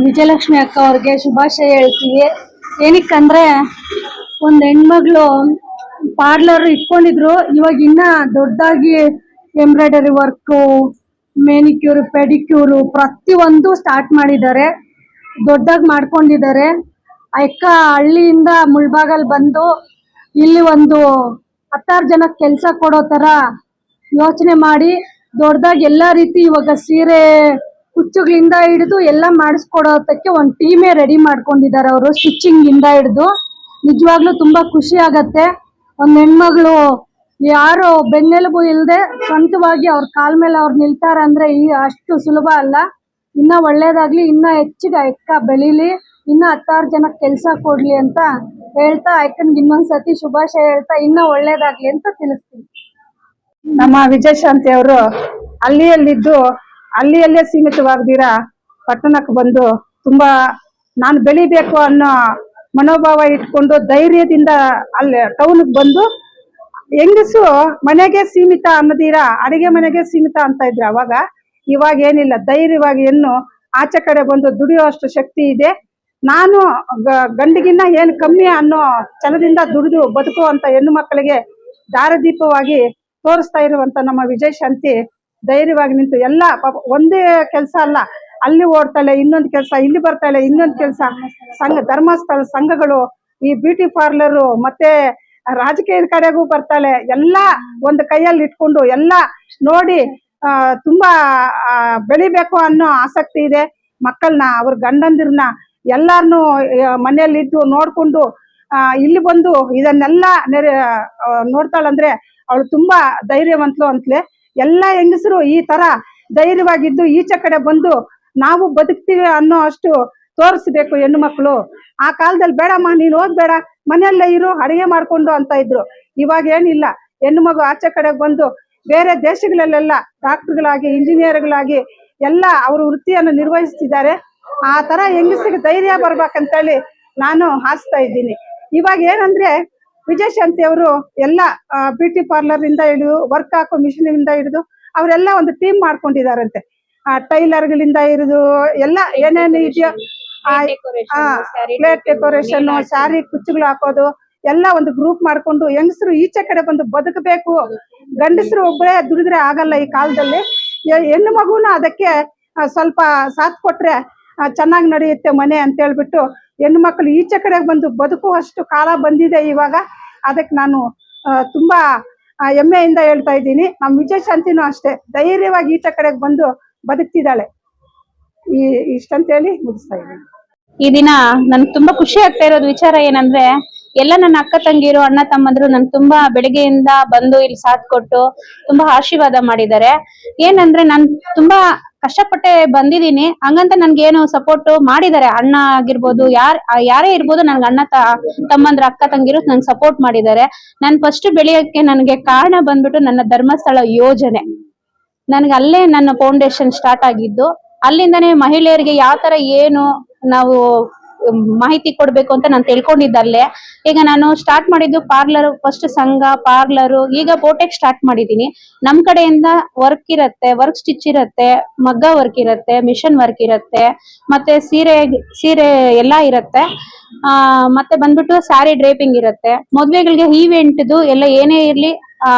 ವಿಜಯಲಕ್ಷ್ಮಿ ಅಕ್ಕ ಅವ್ರಿಗೆ ಶುಭಾಶಯ ಹೇಳ್ತೀವಿ. ಏನಕ್ಕಂದ್ರೆ ಒಂದ್ ಹೆಣ್ಮಗಳು ಪಾರ್ಲರ್ ಇಟ್ಕೊಂಡಿದ್ರು, ಇವಾಗ ಇನ್ನ ದೊಡ್ಡದಾಗಿ ಎಂಬ್ರಾಯ್ಡರಿ ವರ್ಕ್, ಮೆನಿಕ್ಯೂರ್, ಪೆಡಿಕ್ಯೂರ್ ಪ್ರತಿಯೊಂದು ಸ್ಟಾರ್ಟ್ ಮಾಡಿದ್ದಾರೆ, ದೊಡ್ಡದಾಗಿ ಮಾಡ್ಕೊಂಡಿದ್ದಾರೆ. ಅಕ್ಕ ಹಳ್ಳಿಯಿಂದ ಮುಳ್ಬಾಗಲ್ ಬಂದು ಇಲ್ಲಿ ಒಂದು 16 ಜನಕ್ಕೆ ಕೆಲಸ ಕೊಡೋ ತರ ಯೋಚನೆ ಮಾಡಿ ದೊಡ್ಡದಾಗಿ ಎಲ್ಲಾ ರೀತಿ ಇವಾಗ ಸೀರೆ ಕುಚ್ಚುಗಳಿಂದ ಹಿಡಿದು ಎಲ್ಲ ಮಾಡಿಸ್ಕೊಡೋದಕ್ಕೆ ಒಂದು ಟೀಮೇ ರೆಡಿ ಮಾಡ್ಕೊಂಡಿದ್ದಾರೆ. ಅವರು ಸ್ಟಿಚಿಂಗ್ ಇಂದ ಹಿಡಿದು ನಿಜವಾಗ್ಲೂ ತುಂಬಾ ಖುಷಿ ಆಗತ್ತೆ. ಒಂದ್ ಹೆಣ್ಮಗಳು ಯಾರು ಬೆನ್ನೆಲುಬು ಇಲ್ಲದೆ ಸ್ವಂತವಾಗಿ ಅವ್ರ ಕಾಲ್ ಮೇಲೆ ಅವ್ರು ನಿಲ್ತಾರ ಅಂದ್ರೆ ಅಷ್ಟು ಸುಲಭ ಅಲ್ಲ. ಇನ್ನ ಒಳ್ಳೇದಾಗ್ಲಿ, ಇನ್ನ ಹೆಚ್ಚಿಗೆ ಅಕ್ಕ ಬೆಳೀಲಿ, ಇನ್ನ 16 ಜನಕ್ಕೆ ಕೆಲಸ ಕೊಡ್ಲಿ ಅಂತ ಹೇಳ್ತಾ ಅಕ್ಕನ್ಗೆ ಇನ್ನೊಂದ್ಸತಿ ಶುಭಾಶಯ ಹೇಳ್ತಾ ಇನ್ನ ಒಳ್ಳೇದಾಗ್ಲಿ ಅಂತ ತಿಳಿಸ್ತೀನಿ. ನಮ್ಮ ವಿಜಯಶಾಂತಿ ಅವರು ಹಳ್ಳಿಯಲ್ಲಿದ್ದು ಹಳ್ಳಿಯಲ್ಲೇ ಸೀಮಿತವಾಗದಿರ ಪಟ್ಟಣಕ್ಕೆ ಬಂದು ತುಂಬಾ ನಾನು ಬೆಳಿಬೇಕು ಅನ್ನೋ ಮನೋಭಾವ ಇಟ್ಕೊಂಡು ಧೈರ್ಯದಿಂದ ಅಲ್ಲಿ ಟೌನ್ಗೆ ಬಂದು ಹೆಂಗಸು ಮನೆಗೆ ಸೀಮಿತ ಅನ್ನೋದಿರ ಅಡಿಗೆ ಮನೆಗೆ ಸೀಮಿತ ಅಂತ ಇದ್ರು ಅವಾಗ. ಇವಾಗ ಏನಿಲ್ಲ, ಧೈರ್ಯವಾಗಿ ಹೆಣ್ಣು ಆಚೆ ಕಡೆ ಬಂದು ದುಡಿಯುವಷ್ಟು ಶಕ್ತಿ ಇದೆ. ನಾನು ಗಂಡಿಗಿನ್ನ ಏನು ಕಮ್ಮಿ ಅನ್ನೋ ಛಲದಿಂದ ದುಡಿದು ಬದುಕುವಂತ ಹೆಣ್ಣು ಮಕ್ಕಳಿಗೆ ದಾರಿದೀಪವಾಗಿ ತೋರಿಸ್ತಾ ಇರುವಂತ ನಮ್ಮ ವಿಜಯಶಾಂತಿ ಧೈರ್ಯವಾಗಿ ನಿಂತು ಎಲ್ಲ ಒಂದೇ ಕೆಲಸ ಅಲ್ಲ, ಅಲ್ಲಿ ಓಡ್ತಾಳೆ, ಇನ್ನೊಂದು ಕೆಲಸ ಇಲ್ಲಿ ಬರ್ತಾಳೆ, ಇನ್ನೊಂದು ಕೆಲಸ ಸಂಘ, ಧರ್ಮಸ್ಥಳ ಸಂಘಗಳು, ಈ ಬ್ಯೂಟಿ ಪಾರ್ಲರು, ಮತ್ತೆ ರಾಜಕೀಯದ ಕಡೆಗೂ ಬರ್ತಾಳೆ. ಎಲ್ಲ ಒಂದು ಕೈಯಲ್ಲಿ ಇಟ್ಕೊಂಡು ಎಲ್ಲ ನೋಡಿ ತುಂಬಾ ಬೆಳಿಬೇಕು ಅನ್ನೋ ಆಸಕ್ತಿ ಇದೆ. ಮಕ್ಕಳನ್ನ, ಅವ್ರ ಗಂಡಂದಿರ್ನ ಎಲ್ಲಾರನು ಮನೆಯಲ್ಲಿದ್ದು ನೋಡ್ಕೊಂಡು ಇಲ್ಲಿ ಬಂದು ಇದನ್ನೆಲ್ಲ ನೋಡ್ತಾಳಂದ್ರೆ ಅವಳು ತುಂಬಾ ಧೈರ್ಯವಂತಳು ಅಂತಲೇ. ಎಲ್ಲ ಹೆಂಗಸರು ಈ ತರ ಧೈರ್ಯವಾಗಿದ್ದು ಈಚೆ ಕಡೆ ಬಂದು ನಾವು ಬದುಕ್ತೀವಿ ಅನ್ನೋ ಅಷ್ಟು ತೋರಿಸ್ಬೇಕು ಹೆಣ್ಣು ಮಕ್ಕಳು. ಆ ಕಾಲದಲ್ಲಿ ಬೇಡಮ್ಮ ನೀನು ಓದ್ಬೇಡ, ಮನೆಯಲ್ಲೇ ಇರು, ಅಡಿಗೆ ಮಾಡ್ಕೊಂಡು ಅಂತ ಇದ್ರು. ಇವಾಗ ಏನಿಲ್ಲ, ಹೆಣ್ಣು ಮಗು ಆಚೆ ಕಡೆ ಬಂದು ಬೇರೆ ದೇಶಗಳಲ್ಲೆಲ್ಲ ಡಾಕ್ಟರ್ಗಳಾಗಿ, ಇಂಜಿನಿಯರ್ಗಳಾಗಿ ಎಲ್ಲ ಅವ್ರ ವೃತ್ತಿಯನ್ನು ನಿರ್ವಹಿಸ್ತಿದ್ದಾರೆ. ಆ ತರ ಹೆಂಗಸಿಗೆ ಧೈರ್ಯ ಬರ್ಬೇಕಂತೇಳಿ ನಾನು ಹಾಸ್ತಾ ಇದ್ದೀನಿ. ಇವಾಗ ಏನಂದ್ರೆ ವಿಜಯಶಾಂತಿ ಅವರು ಎಲ್ಲ ಬ್ಯೂಟಿ ಪಾರ್ಲರ್ ಇಂದ ಹಿಡಿದು ವರ್ಕ್ ಹಾಕೋ ಮಿಷಿನ್ ಇಂದ ಹಿಡಿದು ಅವರೆಲ್ಲ ಒಂದು ಟೀಮ್ ಮಾಡ್ಕೊಂಡಿದಾರಂತೆ. ಟೈಲರ್ಗಳಿಂದ ಹಿಡಿದು ಎಲ್ಲ ಏನೇನು ಇದೆಯೋ, ಪ್ಲೇಟ್ ಡೆಕೋರೇಷನ್, ಸ್ಯಾರಿ ಕುಚ್ಚುಗಳು ಹಾಕೋದು ಎಲ್ಲ ಒಂದು ಗ್ರೂಪ್ ಮಾಡ್ಕೊಂಡು ಹೆಂಗಸರು ಈಚೆ ಕಡೆ ಬಂದು ಬದುಕಬೇಕು. ಗಂಡಸರು ಒಬ್ಬರೇ ದುಡಿದ್ರೆ ಆಗಲ್ಲ ಈ ಕಾಲದಲ್ಲಿ. ಹೆಣ್ಣು ಮಗುನ ಅದಕ್ಕೆ ಸ್ವಲ್ಪ ಸಾಥ್ ಕೊಟ್ರೆ ಚೆನ್ನಾಗಿ ನಡೆಯುತ್ತೆ ಮನೆ ಅಂತ ಹೇಳ್ಬಿಟ್ಟು ಹೆಣ್ಣು ಮಕ್ಕಳು ಈಚೆ ಕಡೆ ಬಂದು ಬದುಕುವಷ್ಟು ಕಾಲ ಬಂದಿದೆ ಇವಾಗ. ಅದಕ್ಕೆ ನಾನು ತುಂಬಾ ಹೆಮ್ಮೆಯಿಂದ ಹೇಳ್ತಾ ಇದ್ದೀನಿ. ನಮ್ಮ ವಿಜಯಶಾಂತಿನೂ ಅಷ್ಟೇ ಧೈರ್ಯವಾಗಿ ಈಚೆ ಕಡೆಗೆ ಬಂದು ಬದುಕ್ತಿದ್ದಾಳೆ. ಇಷ್ಟಂತ ಹೇಳಿ ಮುಗಿಸ್ತಾ ಇದ್ದೀನಿ. ಈ ದಿನ ನನ್ಗೆ ತುಂಬಾ ಖುಷಿ ಆಗ್ತಾ ಇರೋದು ವಿಚಾರ ಏನಂದ್ರೆ, ಎಲ್ಲ ನನ್ನ ಅಕ್ಕ ತಂಗಿರು, ಅಣ್ಣ ತಮ್ಮಂದ್ರು ನನ್ ತುಂಬಾ ಬೆಳಗ್ಗೆಯಿಂದ ಬಂದು ಇಲ್ಲಿ ಸಾಥ್ ಕೊಟ್ಟು ತುಂಬಾ ಆಶೀರ್ವಾದ ಮಾಡಿದ್ದಾರೆ. ಏನಂದ್ರೆ ನಾನ್ ತುಂಬಾ ಕಷ್ಟಪಟ್ಟೆ ಬಂದಿದ್ದೀನಿ, ಹಂಗಂತ ನನ್ಗೇನು ಸಪೋರ್ಟ್ ಮಾಡಿದ್ದಾರೆ. ಅಣ್ಣ ಆಗಿರ್ಬೋದು, ಯಾರೇ ಇರ್ಬೋದು, ನನ್ಗೆ ಅಣ್ಣ ತಮ್ಮಂದ್ರ ಅಕ್ಕ ತಂಗಿರು ನನ್ಗೆ ಸಪೋರ್ಟ್ ಮಾಡಿದ್ದಾರೆ. ನಾನ್ ಫಸ್ಟ್ ಬೆಳೆಯಕ್ಕೆ ನನಗೆ ಕಾರಣ ಬಂದ್ಬಿಟ್ಟು ನನ್ನ ಧರ್ಮಸ್ಥಳ ಯೋಜನೆ. ನನ್ಗೆ ಅಲ್ಲೇ ನನ್ನ ಫೌಂಡೇಶನ್ ಸ್ಟಾರ್ಟ್ ಆಗಿದ್ದು. ಅಲ್ಲಿಂದಾನೇ ಮಹಿಳೆಯರಿಗೆ ಯಾವ ತರ ಏನು ನಾವು ಮಾಹಿತಿ ಕೊಡ್ಬೇಕು ಅಂತ ನಾನು ತಿಳ್ಕೊಂಡಿದ್ದಲ್ಲೇ. ಈಗ ನಾನು ಸ್ಟಾರ್ಟ್ ಮಾಡಿದ್ದು ಪಾರ್ಲರ್, ಫಸ್ಟ್ ಸಂಘ, ಪಾರ್ಲರು, ಈಗ ಬೋಟೆಕ್ ಸ್ಟಾರ್ಟ್ ಮಾಡಿದೀನಿ. ನಮ್ ಕಡೆಯಿಂದ ವರ್ಕ್ ಇರತ್ತೆ, ವರ್ಕ್ ಸ್ಟಿಚ್ ಇರತ್ತೆ, ಮಗ್ಗ ವರ್ಕ್ ಇರತ್ತೆ, ಮಿಷನ್ ವರ್ಕ್ ಇರತ್ತೆ, ಮತ್ತೆ ಸೀರೆ ಎಲ್ಲಾ ಇರತ್ತೆ. ಮತ್ತೆ ಬಂದ್ಬಿಟ್ಟು ಸ್ಯಾರಿ ಡ್ರೇಪಿಂಗ್ ಇರತ್ತೆ. ಮದ್ವೆಗಳಿಗೆ ಈವೆಂಟ್ದು ಎಲ್ಲ ಏನೇ ಇರ್ಲಿ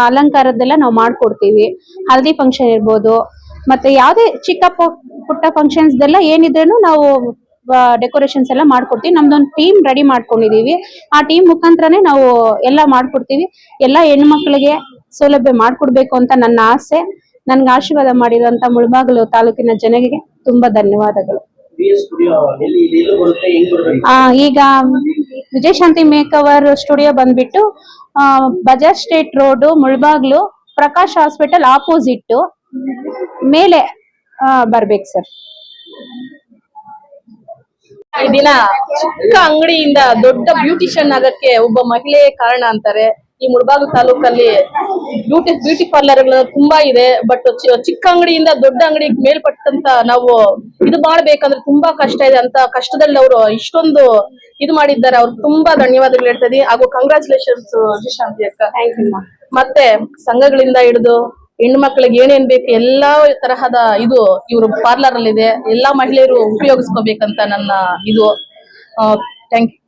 ಅಲಂಕಾರದ್ದೆಲ್ಲ ನಾವು ಮಾಡ್ಕೊಡ್ತೀವಿ. ಹಲ್ದಿ ಫಂಕ್ಷನ್ ಇರ್ಬೋದು, ಮತ್ತೆ ಯಾವ್ದೇ ಚಿಕ್ಕ ಪುಟ್ಟ ಫಂಕ್ಷನ್ಸ್ ದೆಲ್ಲ ಏನಿದ್ರೂ ನಾವು ಡೆಕೋರೇಷನ್ಸ್ ಎಲ್ಲ ಮಾಡ್ಕೊಡ್ತೀವಿ. ನಮ್ದೊಂದು ಟೀಮ್ ರೆಡಿ ಮಾಡ್ಕೊಂಡಿದೀವಿ. ಆ ಟೀಮ್ ಮುಖಾಂತರನೇ ನಾವು ಎಲ್ಲ ಮಾಡ್ಕೊಡ್ತೀವಿ. ಎಲ್ಲ ಹೆಣ್ಮಕ್ಳಿಗೆ ಸೌಲಭ್ಯ ಮಾಡ್ಕೊಡ್ಬೇಕು ಅಂತ ನನ್ನ ಆಸೆ. ನನ್ಗೆ ಆಶೀರ್ವಾದ ಮಾಡಿರುವಂತ ಮುಳಬಾಗಿಲು ತಾಲೂಕಿನ ಜನರಿಗೆ ತುಂಬಾ ಧನ್ಯವಾದಗಳು. ಈಗ ವಿಜಯಶಾಂತಿ ಮೇಕವರ್ ಸ್ಟುಡಿಯೋ ಬಂದ್ಬಿಟ್ಟು Bajaj state road, Mulbagal, Prakash hospital opposite ಮೇಲೆ ಬರ್ಬೇಕು ಸರ್. ಈ ದಿನ ಚಿಕ್ಕ ಅಂಗಡಿಯಿಂದ ದೊಡ್ಡ ಬ್ಯೂಟಿಷಿಯನ್ ಆಗಕ್ಕೆ ಒಬ್ಬ ಮಹಿಳೆ ಕಾರಣ ಅಂತಾರೆ. ಈ ಮುಳಬಾಗಿಲು ತಾಲೂಕಲ್ಲಿ ಬ್ಯೂಟಿ ಪಾರ್ಲರ್ಗಳು ತುಂಬಾ ಇದೆ. ಬಟ್ ಚಿಕ್ಕ ಅಂಗಡಿಯಿಂದ ದೊಡ್ಡ ಅಂಗಡಿಗೆ ಮೇಲ್ಪಟ್ಟಂತ ನಾವು ಇದು ಮಾಡ್ಬೇಕಂದ್ರೆ ತುಂಬಾ ಕಷ್ಟ ಇದೆ. ಅಂತ ಕಷ್ಟದಲ್ಲಿ ಅವರು ಇಷ್ಟೊಂದು ಇದು ಮಾಡಿದ್ದಾರೆ. ಅವ್ರು ತುಂಬಾ ಧನ್ಯವಾದಗಳು ಹೇಳ್ತಾ ಇದೀನಿ. ಹಾಗೂ ಕಂಗ್ರಾಚುಲೇಷನ್ಸ್ ವಿಜಯಶಾಂತಿ ಅಕ್ಕ. Thank you. ಮತ್ತೆ ಸಂಘಗಳಿಂದ ಹಿಡಿದು ಹೆಣ್ಣು ಮಕ್ಕಳಿಗೆ ಏನೇನ್ ಬೇಕು ಎಲ್ಲಾ ತರಹದ ಇದು ಇವರು ಪಾರ್ಲರ್ ಅಲ್ಲಿ ಇದೆ. ಎಲ್ಲಾ ಮಹಿಳೆಯರು ಉಪಯೋಗಿಸ್ಕೋಬೇಕಂತ ನನ್ನ ಇದು. Thank you.